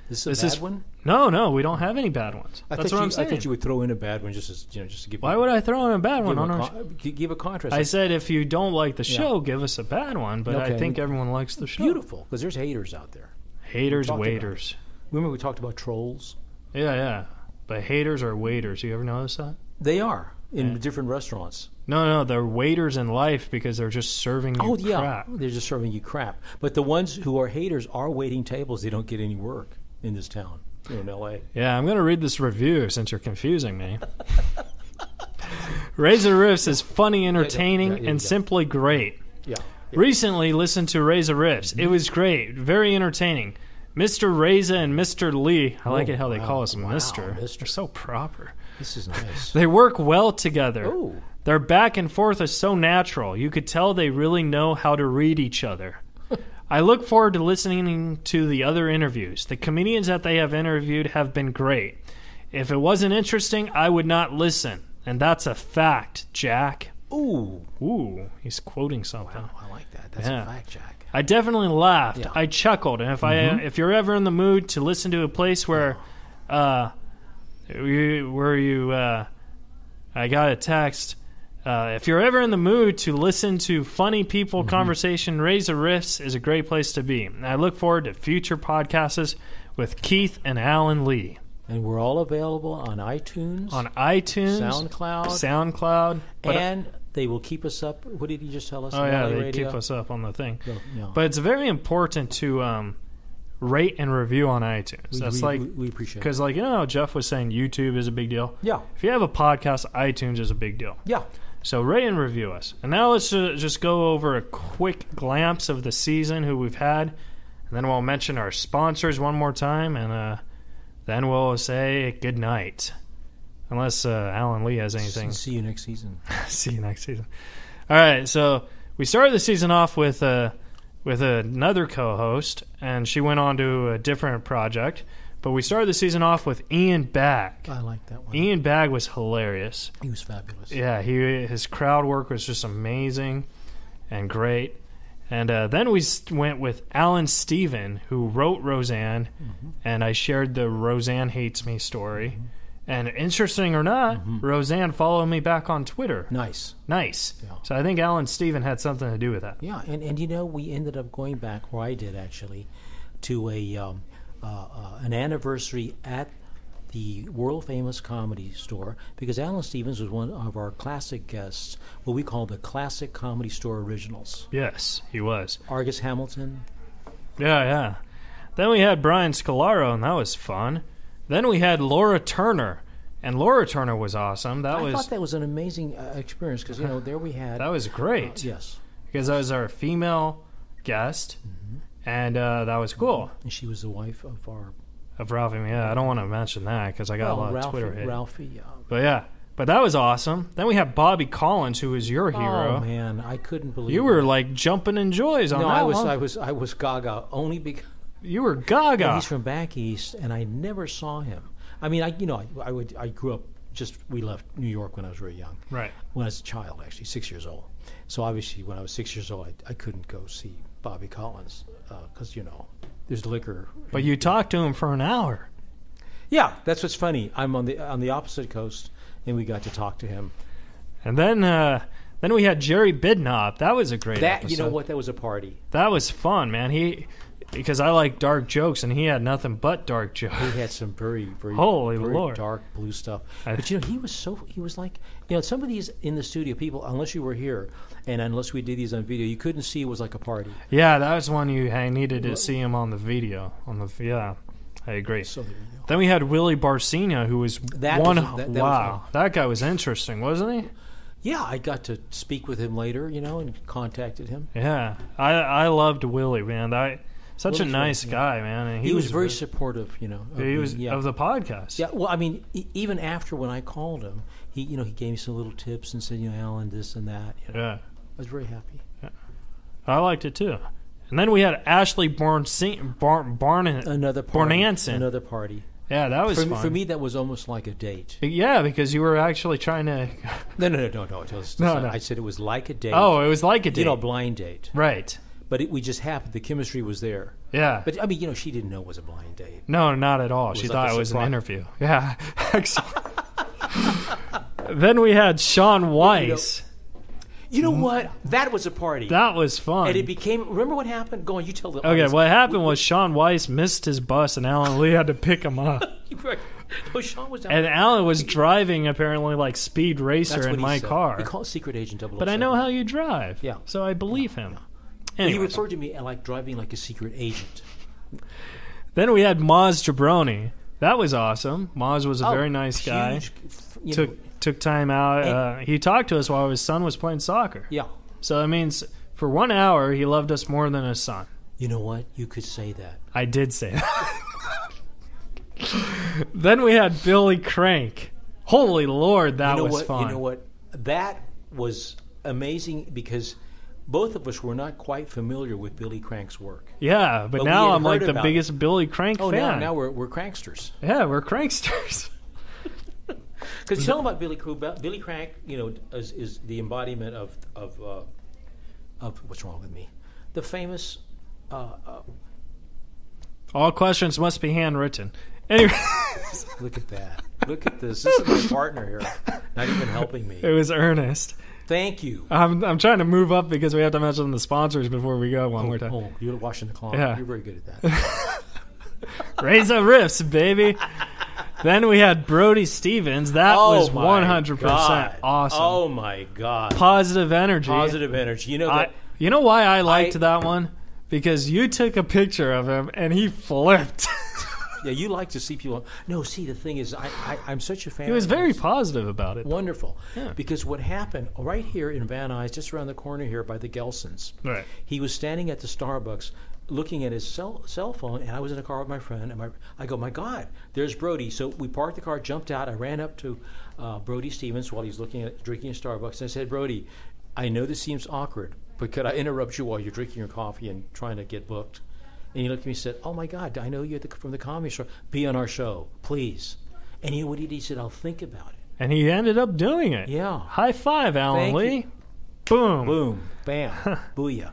This is a bad one? No, we don't have any bad ones. That's what I'm saying. I thought you would throw in a bad one just to give. Why would I throw in a bad one? Give a contrast. I said if you don't like the show, give us a bad one. But I think everyone likes the show. Beautiful, because there's haters out there. Haters, waiters. Remember we talked about trolls? Yeah. But haters are waiters. You ever notice that? They are in different restaurants. No, they're waiters in life because they're just serving you crap. They're just serving you crap. But the ones who are haters are waiting tables. They don't get any work in this town, in L.A. Yeah, I'm going to read this review since you're confusing me. Reza Riffs is funny, entertaining, and simply great. Yeah. Recently listened to Reza Riffs. It was great, very entertaining. Mr. Reza and Mr. Lee, I like it how they call us Mr. They're so proper. This is nice. They work well together. Ooh. Their back and forth is so natural. You could tell they really know how to read each other. I look forward to listening to the other interviews. The comedians that they have interviewed have been great. If it wasn't interesting, I would not listen. And that's a fact, Jack. Ooh, he's quoting something. Wow, I like that. That's a fact, Jack. I definitely laughed. I chuckled. And if you're ever in the mood to listen to a place where I got a text if you're ever in the mood to listen to funny people conversation, Reza Riffs is a great place to be. And I look forward to future podcasts with Keith and Alan Lee. And we're all available on iTunes, SoundCloud, and they will keep us up. What did you just tell us? Oh yeah, they radio? keep us up on the thing. Yeah. But it's very important to rate and review on iTunes. We appreciate it. Because, like, you know, Jeff was saying YouTube is a big deal. Yeah. If you have a podcast, iTunes is a big deal. Yeah. So rate and review us. And now let's just go over a quick glance of the season, who we've had, and then we'll mention our sponsors one more time, and then we'll say good night. Unless Alan Lee has anything. See you next season. See you next season. All right, so we started the season off with another co-host, and she went on to a different project. But we started the season off with Ian Bagg. I like that one. Ian Bagg was hilarious. He was fabulous. Yeah, his crowd work was just amazing and great. And then we went with Alan Steven, who wrote Roseanne, and I shared the Roseanne Hates Me story. And interesting or not, Roseanne followed me back on Twitter. Nice. Yeah. So I think Alan Steven had something to do with that. Yeah, and you know, we ended up going back, or I did actually, to an anniversary at the world-famous Comedy Store, because Alan Stevens was one of our classic guests, what we call the Classic Comedy Store Originals. Yes, he was. Argus Hamilton. Yeah. Then we had Brian Scalaro, and that was fun. Then we had Laura Turner, and Laura Turner was awesome. I thought that was an amazing experience, because, you know, there we had... That was great. Yes. Because that was our female guest, and that was cool. And she was the wife of our... Of Ralphie, yeah. I don't want to mention that, because I got a lot of Twitter hate. Ralphie, But that was awesome. Then we have Bobby Collins, who was your hero. Oh, man, I couldn't believe you were, like, jumping in joys on that one. I was gaga, only because... You were gaga. Yeah, he's from back east, and I never saw him. I mean, I grew up we left New York when I was very young. Right. When I was a child, actually, 6 years old. So obviously, when I was 6 years old, I couldn't go see Bobby Collins because, you know, there's liquor. But you talked to him for an hour. Yeah, that's what's funny. I'm on the opposite coast, and we got to talk to him. And then we had Jerry Bidnop. That was a great episode. You know what? That was a party. That was fun, man. Because I like dark jokes, and he had nothing but dark jokes. He had some very, very, Holy very Lord. dark blue stuff. But, you know, he was like, you know, some of these in the studio, people, unless you were here, and unless we did these on video, you couldn't see it was like a party. Yeah, that was one I needed to see him on the video. Yeah, I agree. So there you go. Then we had Willie Barcena, who was wow. That guy was interesting, wasn't he? Yeah, I got to speak with him later, you know, and contacted him. Yeah, I loved Willie, man. Such a nice guy, man. And he was very supportive, you know. Of the podcast. Yeah, well, I mean, even after when I called him, he gave me some little tips and said, you know, Alan, this and that. You know. Yeah. I was very happy. Yeah. I liked it, too. And then we had Ashley Bornanson. Another party. Yeah, that was fun. For me, that was almost like a date. Yeah, because you were actually trying to... No. I said it was like a date. Oh, it was like a date. You know, a blind date. Right. But we just happened. The chemistry was there. Yeah. But, I mean, you know, she didn't know it was a blind date. No, not at all. She thought it was an interview. Yeah. Then we had Sean Weiss. You know what? That was a party. That was fun. And it became... Remember what happened? Go on, you tell the audience. Okay, what happened was Sean Weiss missed his bus, and Alan Lee had to pick him up. No, Sean was and Alan was driving, apparently, like Speed Racer in my car. We call it Secret Agent 007. But I know how you drive. Yeah. So I believe him. Yeah. He referred to me like driving like a secret agent. Then we had Maz Jobrani. That was awesome. Maz was a very nice guy. Took time out. He talked to us while his son was playing soccer. Yeah. So that means for 1 hour, he loved us more than his son. You know what? You could say that. I did say that. Then we had Billy Crank. Holy Lord, that was fun. You know what? That was amazing because both of us were not quite familiar with Billy Crank's work. Yeah, but now I'm like the biggest Billy Crank fan. Now we're cranksters. Yeah, we're cranksters. Because tell them about Billy Crank. Billy Crank, you know, is the embodiment of what's wrong with me? The famous. All questions must be handwritten. Anyway, look at that. Look at this. This is my partner here, not even helping me. It was Ernest. Thank you. I'm trying to move up because we have to mention the sponsors before we go one more time. Oh, you're washing the clock. Yeah. You're very good at that. Reza riffs, baby. Then we had Brody Stevens. That was 100% awesome. Oh my God! Positive energy. Positive energy. You know that. You know why I liked that one? Because you took a picture of him and he flipped. Yeah, you like to see people. No, see, the thing is, I'm such a fan. He was very positive about it. Wonderful. Yeah. Because what happened right here in Van Nuys, just around the corner here by the Gelsons, Right. he was standing at the Starbucks looking at his cell phone, and I was in a car with my friend, and I go, my God, there's Brody. So we parked the car, jumped out. I ran up to Brody Stevens while he's drinking at Starbucks, and I said, Brody, I know this seems awkward, but could I interrupt you while you're drinking your coffee and trying to get booked? And he looked at me and said, oh, my God, I know you from the Comedy Store. Be on our show, please. And you know what he did? He said, I'll think about it. And he ended up doing it. Yeah. High five, Alan Thank Lee. you. Boom. Boom. Bam. Booyah.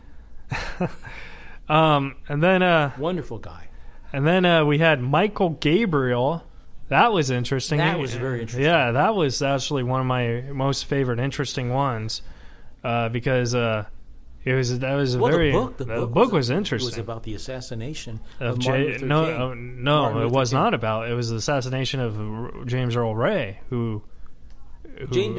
And then Wonderful guy. And then we had Michael Gabriel. That was interesting. That was very interesting. Yeah, that was actually one of my most favorite interesting ones because the book was interesting. It was about the assassination of Martin Luther King. It was not about. It was the assassination of James Earl Ray, who James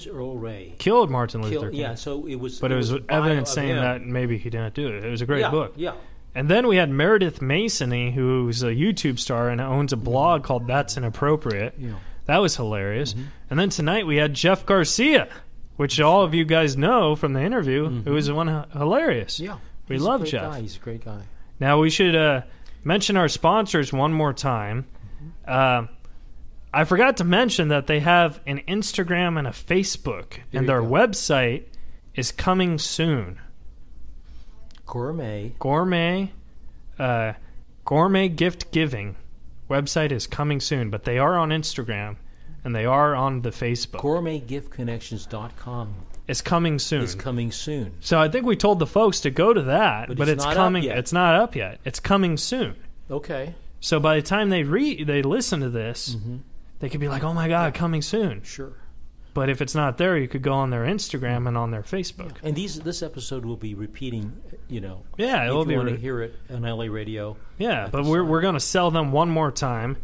Earl Ray killed Martin Luther King. Yeah, so it was. But it was evidence saying that maybe he didn't do it. It was a great book. Yeah. And then we had Meredith Masony, who's a YouTube star and owns a blog called That's Inappropriate. Yeah. That was hilarious. And then tonight we had Jeff Garcia, which all of you guys know from the interview. It was hilarious. Yeah. We love Jeff. He's a great guy. Now we should mention our sponsors one more time. I forgot to mention that they have an Instagram and a Facebook, and their website is coming soon. Gourmet gift giving website is coming soon, but they are on Instagram and they are on the Facebook. GourmetGiftConnections.com. It's coming soon. It's coming soon. So I think we told the folks to go to that, but it's coming. Up yet. It's not up yet. It's coming soon. Okay. So by the time they listen to this, they could be like, "Oh my God, coming soon!" Sure. But if it's not there, you could go on their Instagram and on their Facebook. Yeah. And this episode will be repeating, Yeah, it will be. If you want to hear it on LA radio. Yeah, but we're going to sell them one more time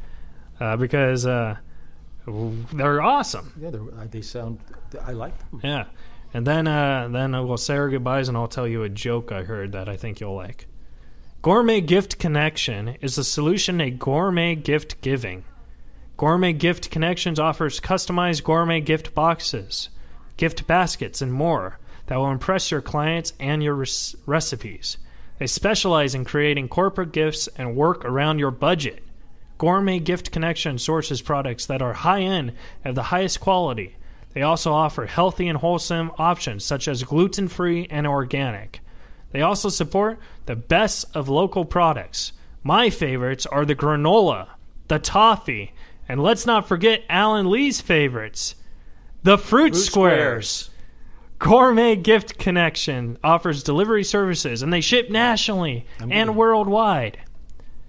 because they're awesome. Yeah, they sound. I like them. Yeah, and then we'll say our goodbyes, and I'll tell you a joke I heard that I think you'll like. Gourmet Gift Connection is the solution to gourmet gift giving. Gourmet Gift Connections offers customized gourmet gift boxes, gift baskets, and more that will impress your clients and your recipes. They specialize in creating corporate gifts and work around your budget. Gourmet Gift Connection sources products that are high-end and of the highest quality. They also offer healthy and wholesome options such as gluten-free and organic. They also support the best of local products. My favorites are the granola, the toffee, and let's not forget Alan Lee's favorites, the Fruit Squares. Gourmet Gift Connection offers delivery services, and they ship nationally and worldwide.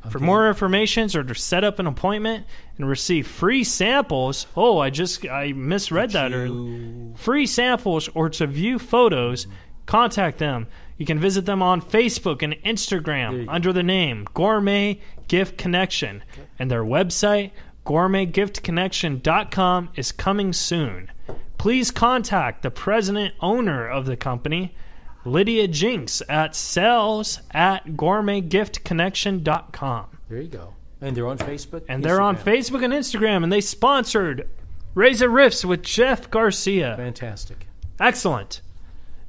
For more information or to set up an appointment and receive free samples, I misread that earlier. Free samples or to view photos, contact them. You can visit them on Facebook and Instagram under the name Gourmet Gift Connection, and their website, GourmetGiftConnection.com, is coming soon. Please contact the president owner of the company, Lydia Jinks, at sales@gourmetgiftconnection.com. There you go. And they're on Facebook? And they're on Facebook and Instagram, and they sponsored Reza Riffs with Jeff Garcia. Fantastic. Excellent.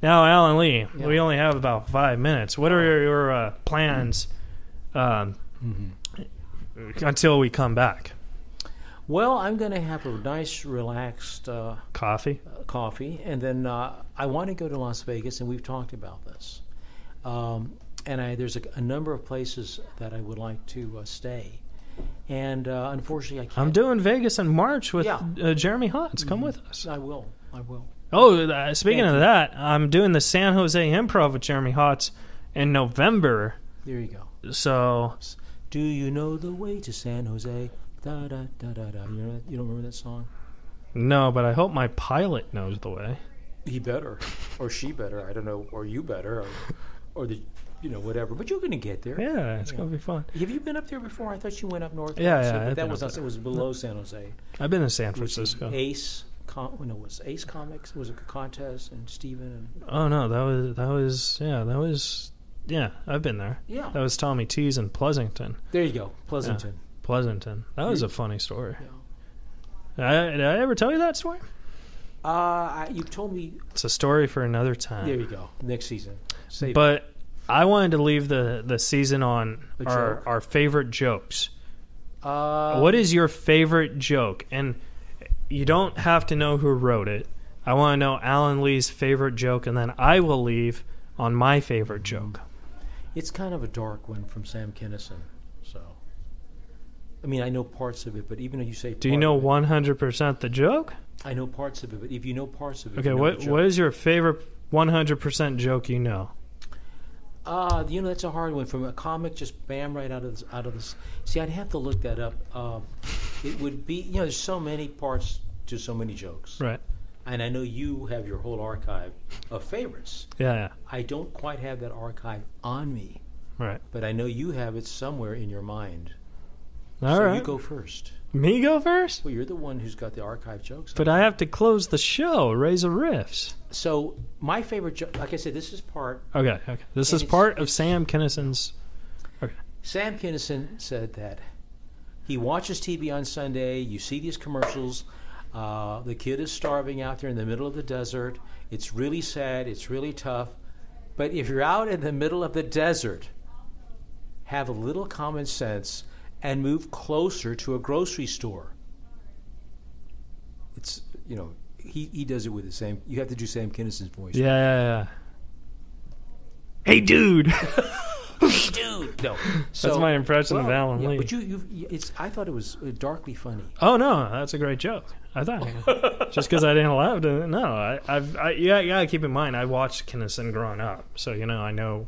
Now, Alan Lee, we only have about 5 minutes. What are your plans until we come back? Well, I'm going to have a nice, relaxed coffee, and then I want to go to Las Vegas, and we've talked about this. And there's a number of places that I would like to stay, and unfortunately, I can't. I'm doing Vegas in March with Jeremy Hotz. Come with us. I will. Oh, speaking of that, I'm doing the San Jose Improv with Jeremy Hotz in November. There you go. So, do you know the way to San Jose? Da, da, da, da, da. You don't remember that song? No, but I hope my pilot knows the way. He better, or she better. I don't know, or you better, or the, whatever. But you're going to get there. Yeah, it's going to be fun. Have you been up there before? I thought you went up north. Yeah, But that was it was below San Jose. I've been to San Francisco. Ace Comics. It was a contest, and Steven. Oh no, that was I've been there. Yeah, that was Tommy T's in Pleasanton. There you go, Pleasanton. Yeah. Pleasanton. That was a funny story. Yeah. Did I ever tell you that story? You told me. It's a story for another time. There you go. Next season. But I wanted to leave the season on our favorite jokes. What is your favorite joke? And you don't have to know who wrote it. I want to know Alan Lee's favorite joke, and then I will leave on my favorite joke. It's kind of a dark one from Sam Kinison. So, I mean, I know parts of it, but even though you say, do you know 100% the joke? I know parts of it, but if you know parts of it, okay. What is your favorite 100% joke? You know. That's a hard one. From a comic, just bam, right out of this. See, I'd have to look that up. It would be, there's so many parts to so many jokes. Right. And I know you have your whole archive of favorites. Yeah. I don't quite have that archive on me. Right. But I know you have it somewhere in your mind. All right. You go first. Me go first? Well, you're the one who's got the archive jokes. But I have to close the show. Reza riffs. So my favorite joke, like I said, this is part. Okay. This is part of Sam Kinison's. Okay. Sam Kinison said that he watches TV on Sunday. You see these commercials. The kid is starving out there in the middle of the desert. It's really sad. It's really tough. But if you're out in the middle of the desert, have a little common sense and move closer to a grocery store. It's, he does it with the same. You have to do Sam Kinison's voice. Yeah. Hey, dude. Hey, dude. No. That's my impression of Alan Lee. But I thought it was darkly funny. Oh no, that's a great joke. I thought just because I didn't laugh. No, you gotta keep in mind I watched Kinison growing up, so I know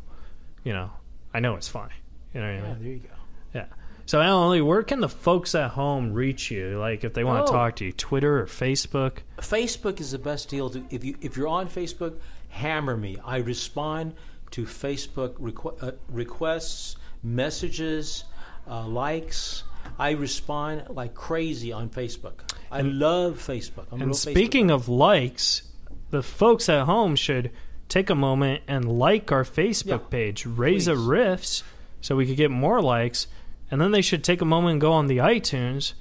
it's funny. You know what I mean? There you go. Yeah. So Alan Lee, where can the folks at home reach you? Like if they want to talk to you, Twitter or Facebook? Facebook is the best deal. If you're on Facebook, hammer me. I respond to Facebook requests, messages, likes. I respond like crazy on Facebook. I love Facebook. And speaking of likes, the folks at home should take a moment and like our Facebook page, Reza Riffs, so we could get more likes. And then they should take a moment and go on the iTunes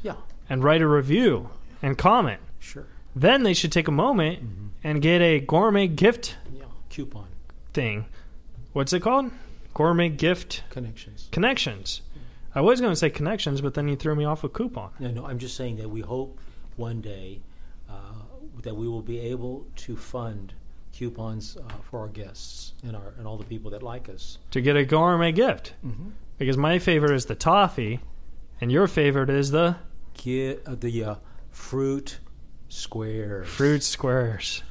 and write a review and comment. Sure. Then they should take a moment and get a gourmet gift coupon thing. What's it called? Gourmet gift connections. I was going to say connections, but then you threw me off a coupon. No, I'm just saying that we hope one day that we will be able to fund coupons for our guests and all the people that like us to get a gourmet gift. Mm-hmm. Because my favorite is the toffee, and your favorite is the fruit squares. Fruit squares.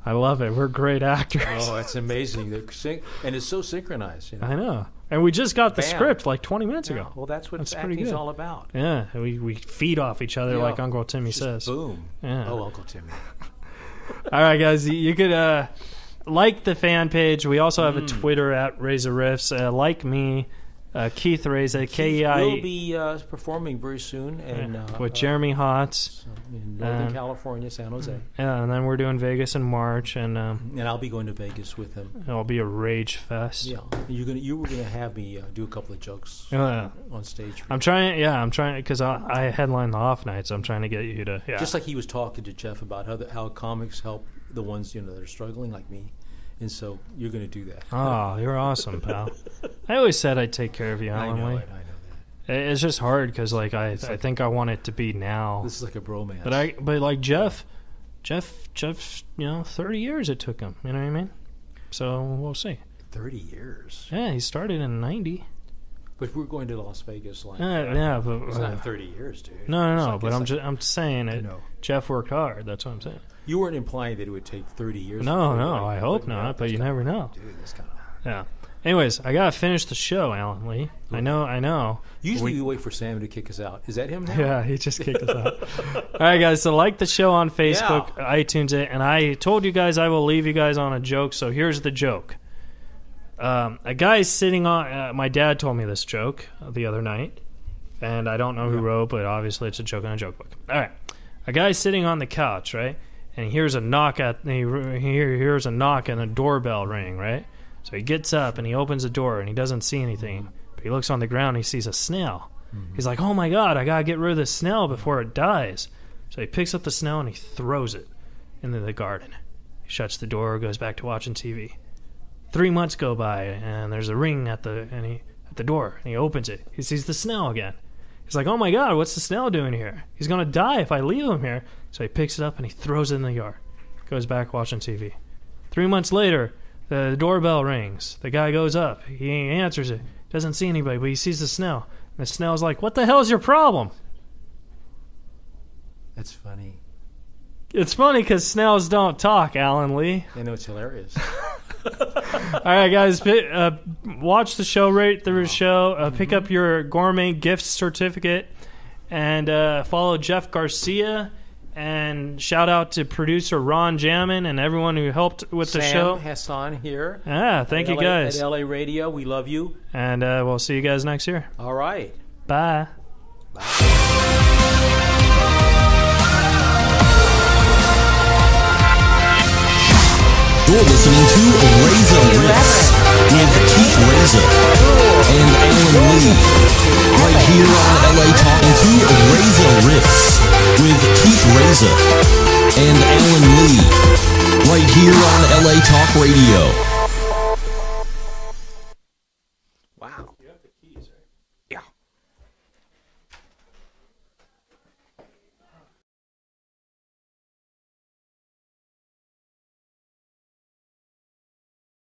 I love it. We're great actors. Oh, that's amazing. And it's so synchronized. I know. And we just got the script like 20 minutes ago. Well, that's what acting's all about. Yeah, we feed off each other like Uncle Timmy says. Boom. Yeah. Oh, Uncle Timmy. All right, guys. You could like the fan page. We also have a Twitter at Reza Riffs. Like me, Keith Reza, KEI. We'll be performing very soon with Jeremy Hotz in Northern California, San Jose. Yeah, and then we're doing Vegas in March, and I'll be going to Vegas with him. It'll be a rage fest. Yeah, you were gonna have me do a couple of jokes on stage. I'm trying because I headline the off nights. I'm trying to get you to just like he was talking to Jeff about how comics help the ones that are struggling like me. And so you're going to do that. Oh, you're awesome, pal. I always said I'd take care of you, Alan. I know that. It's just hard because I think I want it to be now. This is like a bromance. But like Jeff, 30 years it took him. You know what I mean? So we'll see. 30 years. Yeah, he started in '90. But we're going to Las Vegas. But it's not 30 years, dude. No. But I'm just saying it. Jeff worked hard. That's what I'm saying. You weren't implying that it would take 30 years. No, I hope not, but you never know. Dude, this kind of... Yeah. Anyways, I gotta finish the show, Alan Lee. I know. Usually we wait for Sam to kick us out. Is that him now? Yeah, he just kicked us out. All right, guys, so like the show on Facebook, iTunes, and I told you guys I will leave you guys on a joke, so here's the joke. A guy's sitting on... my dad told me this joke the other night, and I don't know who wrote, but obviously it's a joke in a joke book. All right. A guy's sitting on the couch, right? And he hears a knock and a doorbell ring, right? So he gets up and he opens the door and he doesn't see anything. But he looks on the ground and he sees a snail. He's like, oh my God, I got to get rid of this snail before it dies. So he picks up the snail and he throws it into the garden. He shuts the door, goes back to watching TV. 3 months go by and there's a ring at the door. And he opens it. He sees the snail again. He's like, oh my God, what's the snail doing here? He's going to die if I leave him here. So he picks it up and he throws it in the yard. Goes back watching TV. 3 months later, the doorbell rings. The guy goes up. He answers it. Doesn't see anybody, but he sees the snail. And the snail's like, what the hell is your problem? That's funny. It's funny because snails don't talk, Alan Lee. I know, it's hilarious. All right, guys, watch the show, rate the show, pick up your gourmet gift certificate, and follow Jeff Garcia. And shout out to producer Ron Jammin and everyone who helped with the show. Sam Hassan here. Thank you guys. At LA Radio, we love you. And we'll see you guys next year. All right. Bye. You're listening to Reza Riffs with Keith Reza and Alan Lee. Right here on LA Talking to Reza Riffs with Keith Reza and Alan Lee. Right here on LA Talk Radio.